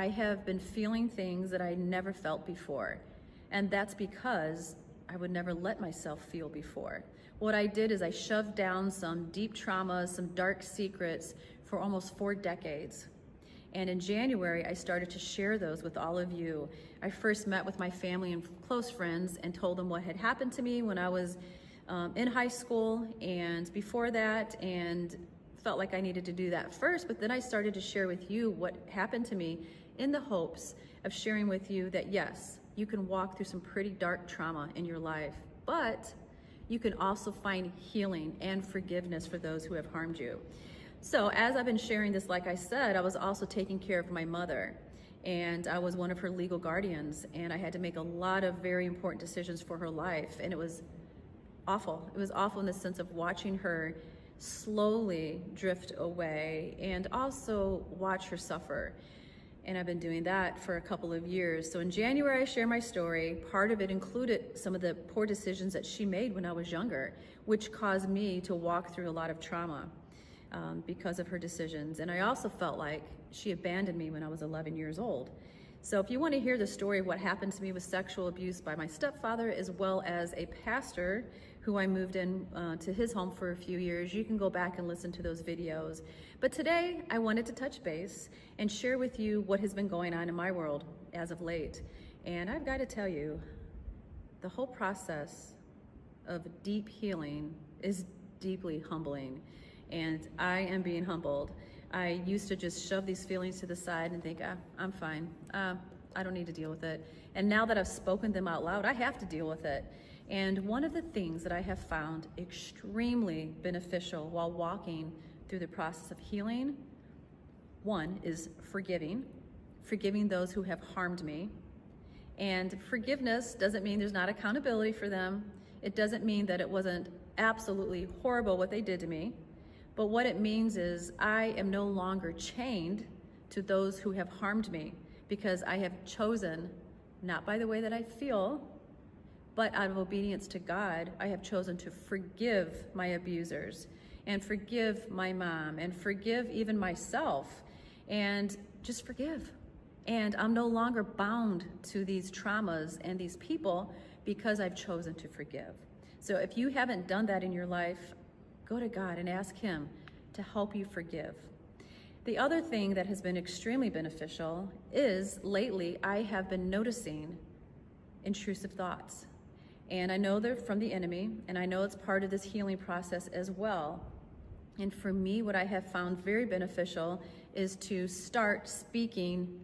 I have been feeling things that I never felt before, and that's because I would never let myself feel before. What I did is I shoved down some deep traumas, some dark secrets for almost 4 decades. And in January, I started to share those with all of you. I first met with my family and close friends and told them what had happened to me when I was in high school and before that, and felt like I needed to do that first. But then I started to share with you what happened to me in the hopes of sharing with you that yes, you can walk through some pretty dark trauma in your life, but you can also find healing and forgiveness for those who have harmed you. So as I've been sharing this, like I said, I was also taking care of my mother, and I was one of her legal guardians, and I had to make a lot of very important decisions for her life, and it was awful. It was awful in the sense of watching her slowly drift away and also watch her suffer. And I've been doing that for a couple of years. So in January, I share my story. Part of it included some of the poor decisions that she made when I was younger, which caused me to walk through a lot of trauma because of her decisions. And I also felt like she abandoned me when I was 11 years old. So if you want to hear the story of what happened to me with sexual abuse by my stepfather, as well as a pastor who I moved in to his home for a few years, you can go back and listen to those videos. But today I wanted to touch base and share with you what has been going on in my world as of late. And I've got to tell you, the whole process of deep healing is deeply humbling, and I am being humbled. I used to just shove these feelings to the side and think, I'm fine. I don't need to deal with it. And now that I've spoken them out loud, I have to deal with it. And one of the things that I have found extremely beneficial while walking through the process of healing, one is forgiving those who have harmed me. And forgiveness doesn't mean there's not accountability for them. It doesn't mean that it wasn't absolutely horrible what they did to me. But what it means is I am no longer chained to those who have harmed me, because I have chosen, not by the way that I feel, but out of obedience to God, I have chosen to forgive my abusers and forgive my mom and forgive even myself, and just forgive. And I'm no longer bound to these traumas and these people because I've chosen to forgive. So if you haven't done that in your life, go to God and ask Him to help you forgive. The other thing that has been extremely beneficial is lately I have been noticing intrusive thoughts. And I know they're from the enemy, and I know it's part of this healing process as well. And for me, what I have found very beneficial is to start speaking